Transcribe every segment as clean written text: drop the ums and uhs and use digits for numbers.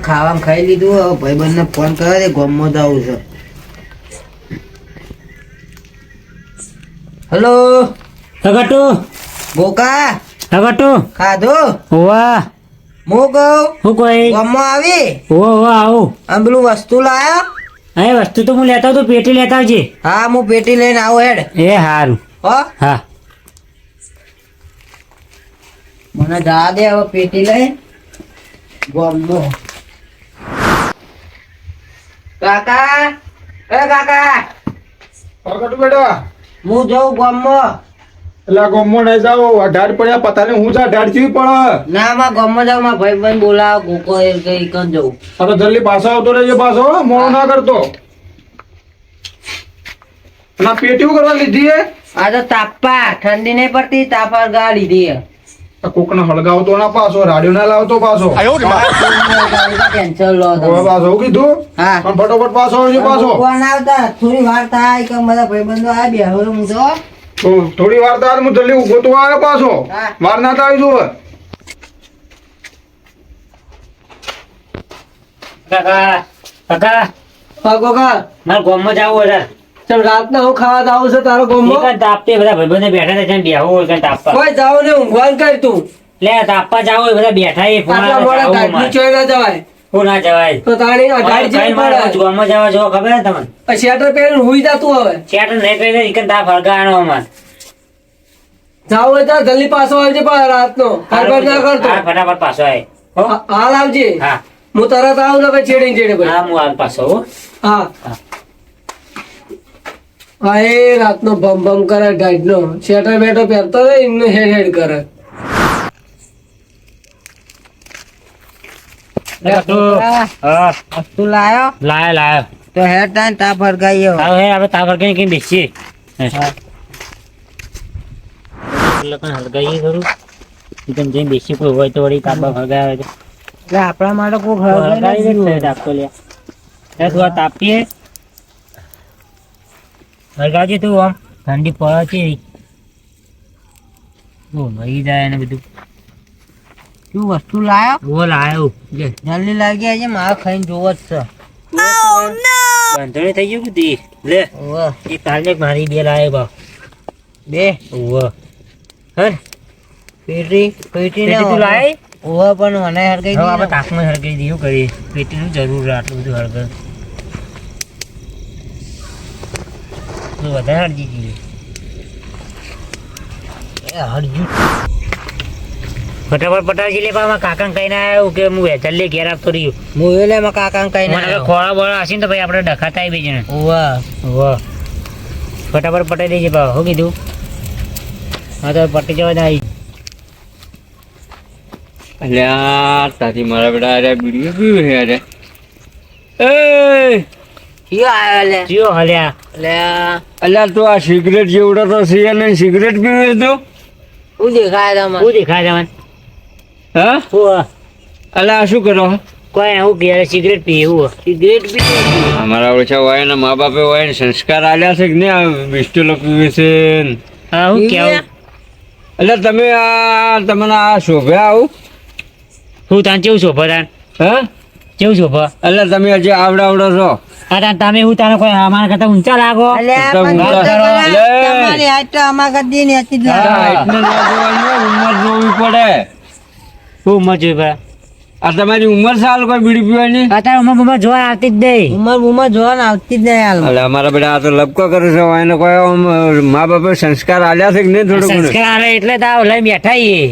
ખાવામાં ખાઈ લીધું. હવે ભાઈબંધને ફોન કરે છે, ગામમાં જવું છે. હેલો હગટુ ગોકા હગટુ ખાધો વાહ હું કહું હું કોઈ ગામમાં આવી વાહ આવું આમ પેલું વસ્તુ લાયો. એ વસ્તુ તો હું લેતા તો પેટી લેતા આવજે. હા હું પેટી લઈને આવું હેડ. એ સારું હો હા મને જા દે હવે પેટી લઈ ગામમાં. કાકા એ કાકા પ્રગટ બેટા હું જઉં ગામમાં. એટલે ગમો નહીં જાવ અઢાર પડ્યા પતા ને હું જા અઢાર ચીવી પડે ના માં ગામમાં જાઉં મારા ભાઈબંધ બોલાવ ગોકો એ કઈ કન જવું. હવે જલ્દી પાછો આવતો રહેજે પાછો મોડો ના કરતો. અને આ પેટી શું કરવા લીધી હે આ તો તાપા ઠંડી નહીં પડતી તાપા ગા લીધી હે. આ કોકને હળગાવતો ના પાછો રાડિયો ના લાવતો પાછો કેન્સલ લો હવે પાછો હું કીધું હા પણ ફટોફટ પાછો આવજો પાછો કોણ આવતા થોડી વાર થાય કે બધા ભાઈબંધો આ બે હવે હું તો તો થોડી વાર તો હું જલ્દી ઉભો તો આવે પાછો હા. વાર ના થાય જો કાકા કાકા હા ગોકા મારે ગામમાં જવું હતા. ચાલ રાતના હું ખાવા જાવું છે તારો ગામમાં. એક જ તાપતે બધા ભાઈબંધો બેઠા હતા ત્યાં બેહવું હોય કાંઈ તાપવા કોઈ જાવ ને ઊંઘવાન કર તું. લે તાપવા જાવ હોય બધા બેઠા એ ફોન આટલા મોડા ગાડી ચોય ના જવાય હું ના જવાય તો તાણી અઢાર જેવી પડે. ગામમાં જવા જો ખબર હે તમને આ શેટર પહેરીને હુઈ જાતું હવે. ચેટર નહીં કરી એક તાપ હળગાવાનો અમાર જાવ હોય તો જલ્દી પાછો આવજે પણ રાતનો હડબડ ના કરતો. હા ફટાફટ પાછો આય હો હાલ આવજે. હા હું તરત આવું ને પછી ચેડે ચેડે ભાઈ. હા હું હાલ પાછો હો હા હા. હા એ રાતનો ભમ ભમ કરે ગાઈડનો શેટર બેટર પહેરતો હોય એમને હેડ હેડ કરે. હા વસ્તુ લાયો લાયો તો હેડ ટાઈમ તાપ હરગાયો. તાવ હે આપણે તાવ કરીને કઈ બેસીએ હળગાઈએ ખરું એકદમ જઈને બેસી કોઈ હોય તો વળી તાપા હળગાવે તો એટલે આપણા માટે કોઈ હળગાવી દે ને તાપતો લે તું આ તાપીએ હળગાવજે તું આમ ઠંડી પડે છે મરી જાય ને બધું શું વસ્તુ લાયો બોલ આવ્યો લે જલ્દી લાગી આજે મારે ખાઈને જોવો જ છે. બંધણી થઈ ગયું બધી લે ઓવે એક તારને મારી બે લાવે બા બે ઓવ હર પેટી પેટી પેટી તું લાય ઓવે પણ મને હરગાઈ હવે આપણે દીધી. તાકમાં હળગાઈ દીધું કરીએ પેટીનું જરૂર આટલું બધું હળગાવ તો વધારે હળજી જઈએ એ હરજુ ફટાફટ પટાવી લે પાછા કાકા કહીને આવ્યો કે હું જલ્દી ઘેર આપતો રહ્યો હું એટલે માં કાકા કઈ મને હવે ખોળા બોળા હશે ને તો ભાઈ આપણે ડખાતા આવી બે જણા ઓવે વાહ ફટાફટ પટાઈ દેજે બા શું કીધું હા તો પટી જવા દે અલ્યા તારી મારા બેટા અરે બીડીઓ પીવું છે અરે એ કયો આવ્યો લે જીઓ હલ્યા લે અલ્યા તું આ સિગરેટ જેવડો તો છે ને સિગરેટ પીવે તું શું દેખાય શું તમારે દેખાય તમને હા શું અલ્યા આ શું કરો કોઈ હું ઘેર સિગરેટ પી એવું સિગરેટ પી અમારા ઓછા હોય ને મા બાપે હોય ને સંસ્કાર આલ્યા છે કે ને આ બિસ્ટોલો પીવે છે ને. હા હું કેવું અલ્યા તમે આ તમને આ શોભ્યા આવું હું તાન કેવું શોભા તાન હા કેવું શોભા અલ્યા તમે હજી આવડો છો આ તાન તમે હું તાને કોઈ અમારા કરતા ઊંચા લાગો તમારી હાઈટ તો અમારા કરતી ને હતી જ લાગે. એટલે ના જોવાની ઉંમર જોવી પડે હું મજૂર ભા આ તમારી ઉંમર સાલ કોઈ બીડી પીવાની અત્યારે ઉમર જોવા આવતી જ નહીં ઉંમર જોવા આવતી જ નહીં હાલમાં. અલ્યા અમારા બેટા આ તો લપકો કરે છે એને કોઈ આમ મા બાપે સંસ્કાર આલ્યા છે કે નહીં થોડું ઘણું સંસ્કાર આલે એટલે તો આવ લઈ બેઠા ઈએ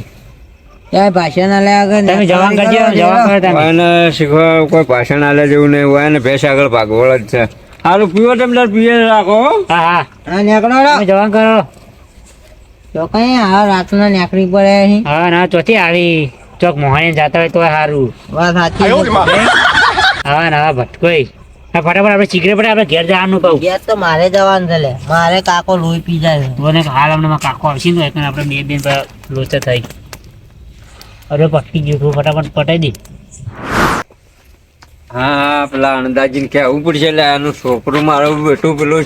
ત્યાં ભાષણ આલ્યા આગળ તમે જવાન કરજો જવાન કરો તમે એને શીખવા કોઈ ભાષણ આલે જેવું નહીં હોય ને ભેંસ આગળ ભાગવળ જ છે સારું પીવો તમે પીએ રાખો હો. હા હા હા નીકળો રો. તમે જવાન કરો તો કઈ આ રાતના નીકળી પડે અહીં. હા ના ચોથી આવી ચોક મોહાણી જતા હોય તો સારું વાત સાચી છે. હા ના ભટકોઈ હા ફટાફટ આપણે સિગરેટ પડે આપણે ઘેર જવાનું કહું ઘેર તો મારે જવાનું છે લે. મારે કાકો લોહી પી જાય છે. મને હાલ હમણાં કાકો આવશે ને એટલે આપણે બે લોચા થઈ અરે પટકી ગયું તું ફટાફટ પટાઈ દે હા પેલા અણદાજીને કહેવું પડશે એટલે આનું છોકરું મારું બેટું પેલું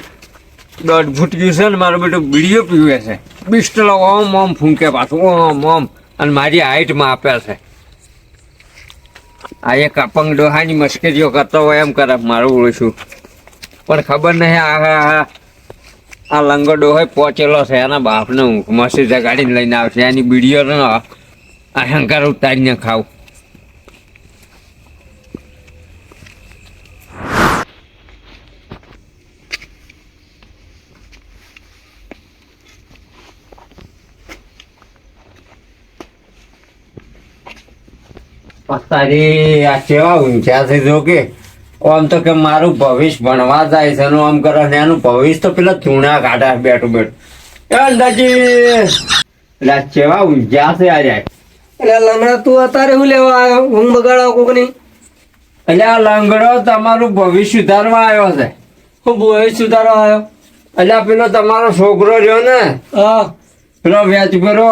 દોઢ ફૂટક્યું છે ને મારું બેટું બીડીઓ પીવે છે બિસ્ટલો ઓમ ઓમ ફૂંકે પાછું ઓમ ઓમ અને મારી હાઈટમાં આપે છે આ એક અપંગ ડોહાની મશ્કરીઓ કરતો હોય એમ કરે મારું ઓળશું પણ ખબર નહીં આ લંગો ડોહો પહોંચેલો છે એના બાપને મસ્તી જગાડીને લઈને આવશે એની બીડીઓ અહંકાર ઉતારીને ખાવ તારી આ કેવા ઊંચા છે જો કે આમ તો કે મારું ભવિષ્ય ભણવા જાય છે એનું આમ કરે ને એનું ભવિષ્ય તો પેલા ચૂણા કાઢા બેઠું બેઠું અંદાજી એટલે કેવા ઊંચા છે આ જાય એટલે લંગડા તું અત્યારે શું લેવા આવ્યો ઊંઘ બગાડો કોક ની એટલે આ લંગડો તમારું ભવિષ્ય સુધારવા આવ્યો છે હું ભવિષ્ય સુધારવા આવ્યો એટલે આ પેલો તમારો છોકરો રહ્યો ને હા પેલો વ્યાજ પેલો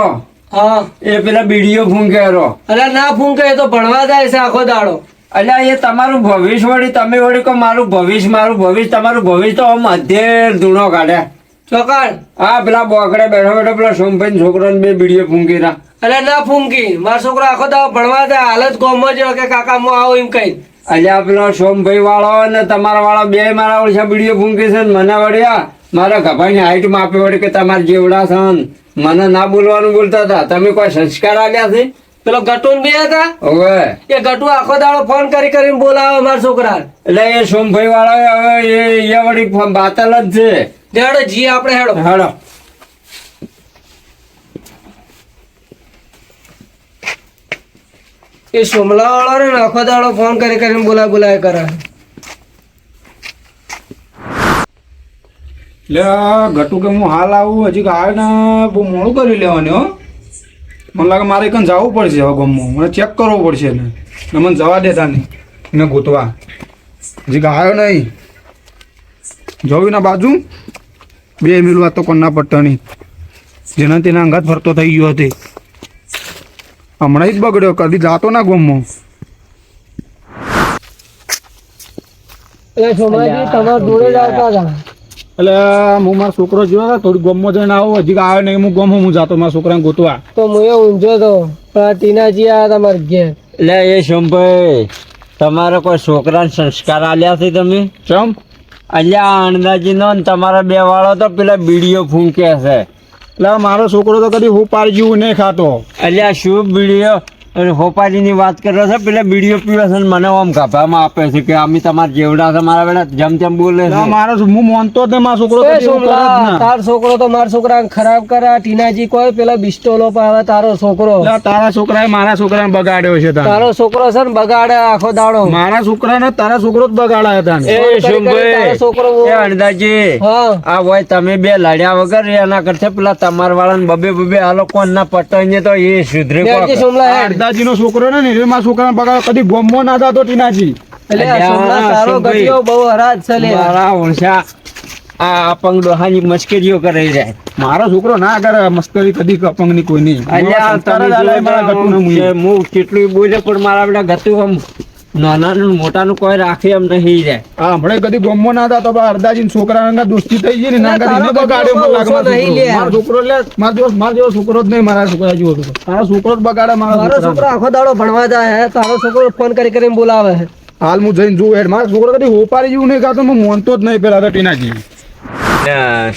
હા એ પેલા બીડીઓ ફૂંકેરો એટલે ના ફૂંકે એ તો ભણવા જાય છે આખો દાડો એટલે એ તમારું ભવિષ્ય વળી તમે વળી કહો મારું ભવિષ્ય તમારું ભવિષ્ય તો આમ અધેર ધૂણો કાઢે ચોકાડ હા પેલા બોકડે બેઠો બેઠો પેલા સોમભાઈ છોકરો બે બીડીઓ ફૂંકી રહ્યા એટલે ના ફૂંકી મારો છોકરો આખો દાડો ભણવા જાય હાલત ગોમમાં જ કે કાકા હું આવું એમ કઈ અલ્યા પેલો સોમભાઈ વાળો ને તમારા વાળા બે મારા ઓળશા બીડીઓ ફૂંકી છે ને મને વળ્યા મારા ગભાની હાઈટ માપી વળી કે તમારે જેવડા છે ને મને ના બોલવાનું બોલતા હતા તમે કોઈ સંસ્કાર આલ્યા છે પેલો ગટુન બે હતા હવે એ ગટુ આખો દાડો ફોન કરીને બોલાવે મારા છોકરા એટલે એ સોમભાઈ વાળા હવે એ વળી બાતલ જ છે હેડો જી આપણે હેડો હેડો એ સોમલા વાળો રે ને આખો દાડો ફોન કરીને બોલાય કરે એટલે ઘટુ કે હું હાલ આવું હજી આવે ને બહુ મોડું કરી લેવાનું હો મને લાગે મારે કંઈ જવું પડશે હવે ગમમાં મને ચેક કરવો પડશે ને મને જવા દેતા નહીં એને ગોતવા હજી આવ્યો નહીં જોવી ના બાજુ બે મિલવા તો કોના પટ્ટા નહીં જેના તેના અંગાત ફરતો થઈ ગયો હતો હમણાં જ બગડ્યો કદી જાતો ના ગમમાં એટલે સોમલાજી તમારા જોડે જ આવતા હતા એટલે હું મારો છોકરો જોયો ને થોડી ગમમાં જઈને આવો હજી આવ્યો નહીં હું ગમો હું જાતો મારા છોકરાને ગોતવા તો હું એ ઊંઝો તો પણ આ ટીનાજી આવ્યા તમારે ઘેર એટલે એ સોમભાઈ તમારા કોઈ છોકરાને સંસ્કાર આલ્યા છે તમે ચમ અલ્યા અંદાજી નો તમારા બે વાળો તો પેલા બીડીઓ ફૂંકે છે એટલે મારો છોકરો તો કદી હું પાર જેવું નહીં ખાતો અલ્યા શું બીડીઓ હોપારીની વાત કરો છો પેલા બીડીઓ પીવે છે ને મને આમ ગાભામાં આપે છે કે અમે તમારા જેવડા છે મારા બેટા જેમ તેમ બોલે છે મારો હું માનતો જ નહીં મારો છોકરો કદી એવું કરે જ ના. તાર છોકરો તો મારા છોકરા ખરાબ કરે ટીનાજી કોઈ પેલા બિસ્ટોલો પાવે તારો છોકરો એટલે તારા છોકરાએ મારા છોકરાને બગાડ્યો છે તારે. તારો છોકરો છે ને બગાડે આખો દાડો મારા છોકરાને તારા છોકરો જ બગાડ્યા હતા ને. એ તારો સોમભાઈ છોકરો એ અંદાજી હા આ હોય તમે બે લડ્યા વગર એના કરતા પેલા તમારા વાળા બબે આ લોકો ના પટાઈને તો એ સુધરે બેઠી સોમલા આ હેડ. અડધાજીનો છોકરો ને એ મારા છોકરાને બગાડ્યો કદી ગોમમાં ના જતો ટીનાજી એટલે આ સોમલા તારો સોમભાઈ. ગટિયો બહુ હરાજ છે લે. મારા ઓળશા આ અપંગ ડોહાની મશ્કરીઓ કરી જાય મારો છોકરો ના કરે મસ્કરી કદી અપંગની કોઈ નહીં. અલ્યા સંસ્કાર તમે જ આલે મારા ગટુને મુએ. હું કેટલું બોલે પણ મારા બેટા ગતું આમ નાનાનું મોટાનું કોઈ રાખે એમ નહીં જાય હા હમણાં કદી ગોમમાં ના જતો પણ અડધાજીના છોકરાના દોસ્તી થઈ ગઈ ને ના કદી એને બગાડ્યો મને લાગે મારો નહીં લે. છોકરો. મારો છોકરો લે મારો જેવો છોકરો જ નહીં મારા છોકરા જેવો હતો. તારો છોકરો જ બગાડે મારો મારા છોકરો છોકરા આખો દાડો ભણવા જાય હે તારો છોકરો ફોન કરીને બોલાવે છે હાલ હું જઈને જોઉં હેડ મારો છોકરો કદી હોપારી જેવું નહીં ખાતો હું માનતો જ નહીં પેલા તો ટીનાજી.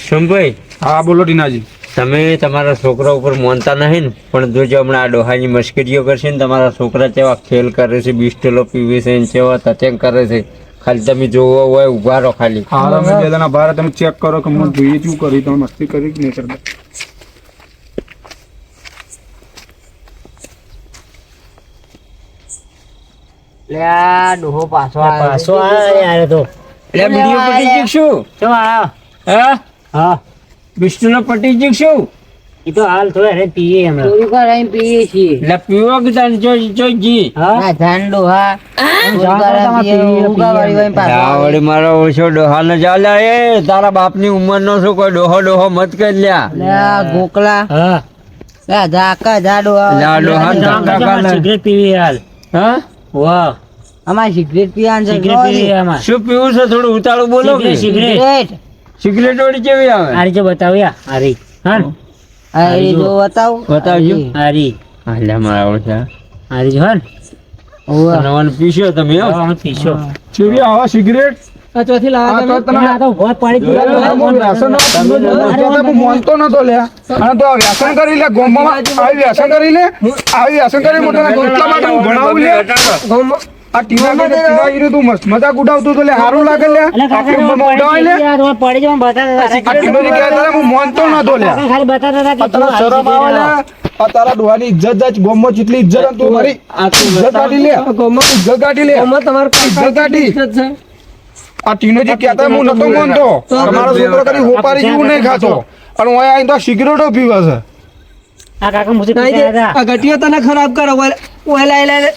સોમભાઈ હા બોલો ટીનાજી. તમે તમારા છોકરા ઉપર માનતા નહીં ને પણ જોજો હમણાં આ ડોહાની મશ્કરીઓ કરશે ને તમારા છોકરા કેવા ખેલ કરે છે બિસ્ટેલો પીવે છે ને કેવા તચેંગ કરે છે ખાલી તમે જોવો હોય ઉભા રહો ખાલી હા અમે બે જણા બહાર તમે ચેક કરો કે મને જોઈએ શું કરી તમે મસ્તી કરી કે નહીં કરતા. લે આ ડોહો પાછો આવ્યો યાર તો એટલે બીડીઓ પટી જીકશું શું આયો હા હા બિસ્ટેલો પટી જીકશું એ તો હાલ થોડા રે પીએ હમણાં ચોરી કરાઈને પીએ છીએ એટલે પીવો કે તારે જો જી હા ઝાંડો હા આ વળી મારો ઓછો ડોહા ન ચાલે એ તારા બાપની ઉંમર નો શું કોઈ ડોહો મત કરી લ્યા ગોકલા હા ઝાકા ઝાડો લ્યા ડોહા ધક્કા કાલે. સિગરેટ પીવી હાલ હા વાહ અમાર સિગરેટ પીવાનું સિગરેટ પીવી અમાર શું પીવું છે થોડું ઉતાળું બોલો કે સિગરેટ સિગરેટ વળી કેવી આવે આરી જો બતાવ્યા આરી હા આરી જો બતાવ બતાવજો. આરી હાલ્યા મારા ઓછા આરી જો હન નવાનું પીશો તમે હો? અમે પીશો ચેવી આવા સિગરેટ આ ચોથી લાવા આ તો તમે? તને આ તો ભોજ પાડી લે, લે, હું વ્યસન ના કહેતા હું માનતો નતો લે અને તો આ વ્યસન કરી લે ગોમમાં આવી વ્યસન કરી લે આવી વ્યસન કરી મોટા એટલા માટે હું ભણાવું લે ગામમાં આ ટીના તું મસ્ત મજાક ઉડાવતો તો લે સારું લાગે લે આટલી ઉંમરમાં ઉડાવાય લે પડી જવા બતાતા આ ટીનોજી કહેતા હતા, હું માનતો નતો લે ખાલી બતાતા હતા આ તારા શરમ આવે લે આ તારા ડોહાની ઇજ્જત જાય ગોમમાં જેટલી ઇજ્જત અને તું મારી ઇજ્જત કાઢી લે ગામમાં ઇજ્જત કાઢી લે ગામમાં તમારે ઇજ્જત કાઢી ઇજ્જત છે. આ ટીનોજી કહેતા હું નતો માનતો તમારો છોકરો કરી હોપારી જેવું નહીં ખાતો અને હું આવીને તો સિગરેટો પીવે છે આ કાકા મુझे નહીં દે. આ ઘટીઓ તને ખરાબ કરે ઓલા એલા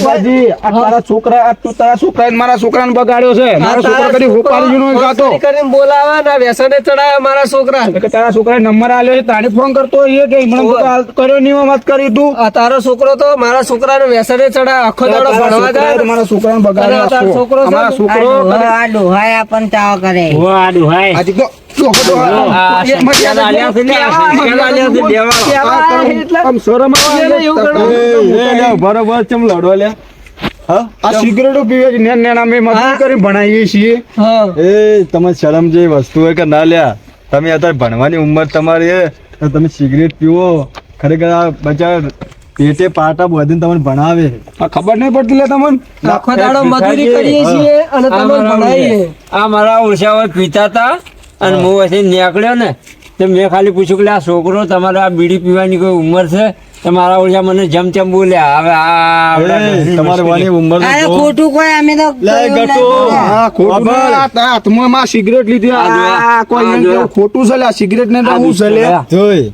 બાજી આ તારા છોકરા આ તું તારા છોકરાએ મારા છોકરાને બગાડ્યો છે મારો છોકરો કદી હોપારી જેવું નહીં ખાતો કરીને બોલાવે ને વ્યસને ચડાવે મારા છોકરા કે તારા છોકરાએ નંબર આલ્યો છે તાણે ફોન કરતો હોય કે મને તો હાલ કર્યો નહીં મત કરી તું આ તારો છોકરો તો મારા છોકરાને વ્યસને ચડાવે આખો દાડો ભણવા જાય મારા છોકરાને બગાડ્યો અને તારો છોકરો છે અમારા ને? છોકરો આ ડોહાયા પણ ચાવ કરે ઓ આ દુહાય આજે તો આ શિક્ષણ આલ્યા છે ને, આ શિક્ષણ આલ્યા છે દેવા. કેવા એટલે આમ શરમ આવે એને એવું ગણો. બરોબર ચમ લડો લે આ સિગરેટો પીવે છે નેન નેન અમે મજૂરી કરીને ભણાવીએ છીએ હા એ તમે શરમ જેવી વસ્તુ હોય કે ના લ્યા તમે અત્યારે ભણવાની ઉંમર તમારી છે તો તમે સિગરેટ પીવો ખરેખર આ બચાર પેટે પાટા બધીને તમને ભણાવે આ ખબર નહીં પડતી લે તમને આખો દાડો મજૂરી કરીએ છીએ અને આ તમે મારા ભણાવીએ આ મારા ઓળશાઓ પીતા હતા અને હું પછી નીકળ્યો ને તો મેં ખાલી પૂછ્યું કે લે આ છોકરો તમારે આ બીડી પીવાની કોઈ ઉંમર છે તો મારા ઓળશા મને જમચમ બોલ્યા હવે એ, તમારે વાની ઉંમર તો અરે જો. ખોટું કોઈ અમે તો લે, ગટુ. હા ખોટું બાબા. નહીં. આ તારા હાથમાં માં સિગરેટ લીધી આ કોઈ આ એમ જો. કેવું ખોટું છે લે આ સિગરેટ ને તો હું છે લે જોઈ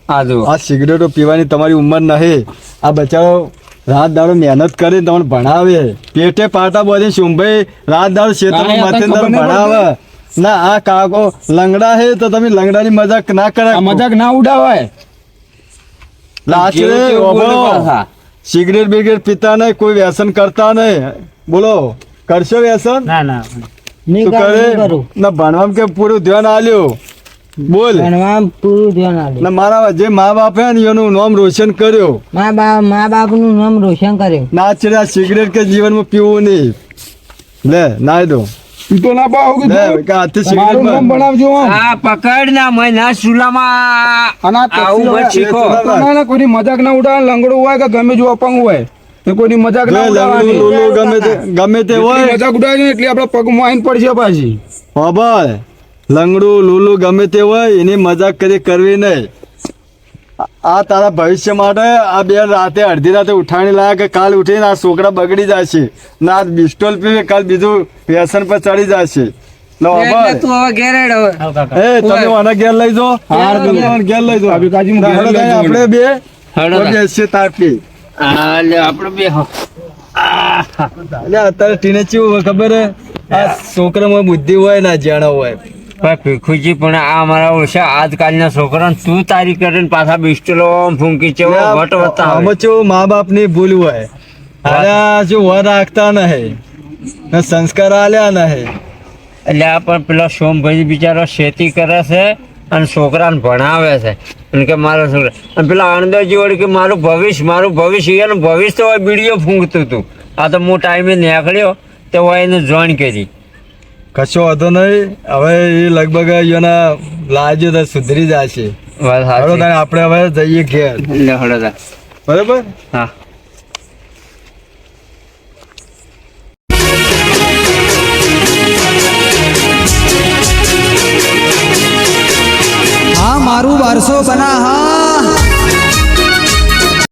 આ જો આ સિગરેટો પીવાની તમારી ઉંમર નહીં આ બચારો રાત દાડો મહેનત કરીને તમને ભણાવે પેટે પાટા બોધી શુંભાઈ રાત દાડો હા, ક્ષેત્રમાં યાર, માથે તને ખબર નહીં ભણાવે ના આ કાકો લંગડા હે તો તમે લંગડાની મજાક ના કરે આ મજાક ના ઉડાવાય લાસ્ટ જેવું રે, તેવું બોલે ઓભો. પાછા. સિગરેટ બિગરેટ પીતા નહીં કોઈ વ્યસન કરતા નહીં બોલો કરશો વ્યસન ના ના નહીં તું કરું, નહીં કરે કરું ના ભણવામાં કે પૂરું ધ્યાન આલ્યું બોલ ભણવામાં પૂરું ધ્યાન આલ્યું ના મારા જે મા બાપ હે ને એનું નામ રોશન કર્યો મા બાપ નું નામ રોશન કર્યું ના છે આ સિગરેટ કે જીવનમાં પીવું નહીં લે નાઈ દો ઈ તો ના પાવ કે લે કે હાથે મારું સિગરેટ નામ બનાવજો આમ. આ પકડ ના મેં ના ચૂલામાં અને આ આવું પેપ્સી બસ શીખો ના, ના, કોઈની મજાક ના ઉડાવે લંગડો હોય કે ગમે જો અપંગ હોય એ કોઈની મજાક ના ઉડાવવાની. ગમે તે એટલી હોય મજાક ઉડાવે છે ને એટલે આપણા પગમાં આવીને પડશે પાછી હા ભાઈ લંગડું લૂલું ગમે તે હોય એની મજાક કરી કરવી નહીં આ તારા ભવિષ્ય માટે આ બે રાતે અડધી રાતે ઉઠાણી લાયા કે કાલ ઉઠીને આ છોકરા બગડી જશે ના આ બિસ્ટોલ પીવે કાલ બીજું વ્યસન પર ચડી જશે લો એટલે ભાઈ તું હવે ઘેર હેડ હવે આવ કાકા એ તમે આના ઘેર લઈ જાઓ તમે આના ઘેર લઈ જાઓ ભાભી કાજી, હું ઘેર આપણે લઈ જાઉં. આપણે બે હેડો તાર. બેસીએ તાપી આ લે આપણે બે એટલે અત્યારે ટીને ચેવું હોય ખબર હે આ છોકરામાં બુદ્ધિ હોય ના જાણો હોય પણ ભીખુજી પણ આ મારા ઓળશા આજકાલના છોકરાને તું તારી કરીને પાછા બિસ્ટલો ફૂંકી છે વટ વત્તા આમાં કેવું મા બાપ ની ભૂલ હોય આલ્યા જો વર રાખતા નહીં ને સંસ્કાર આલ્યા નહીં એટલે આ પણ પેલો સોમભાઈ બિચારો ખેતી કરે છે અને છોકરાને ભણાવે છે અને કે મારો છોકરા અને પેલા આણંદજી વળી કે મારું ભવિષ્ય એનું ભવિષ્ય તો હોય બીડીઓ ફૂંકતું હતું આ તો હું ટાઈમે નીકળ્યો તો હોય એને જોઈન કરી કશો વાંધો નહીં હવે એ લગભગ એના લાજો તો સુધરી જશે વાત બરોબર સાચી. ને આપણે હવે જઈએ ઘેર લે હળો તાર. બરોબર હા हाँ मारू 1200 बना हाँ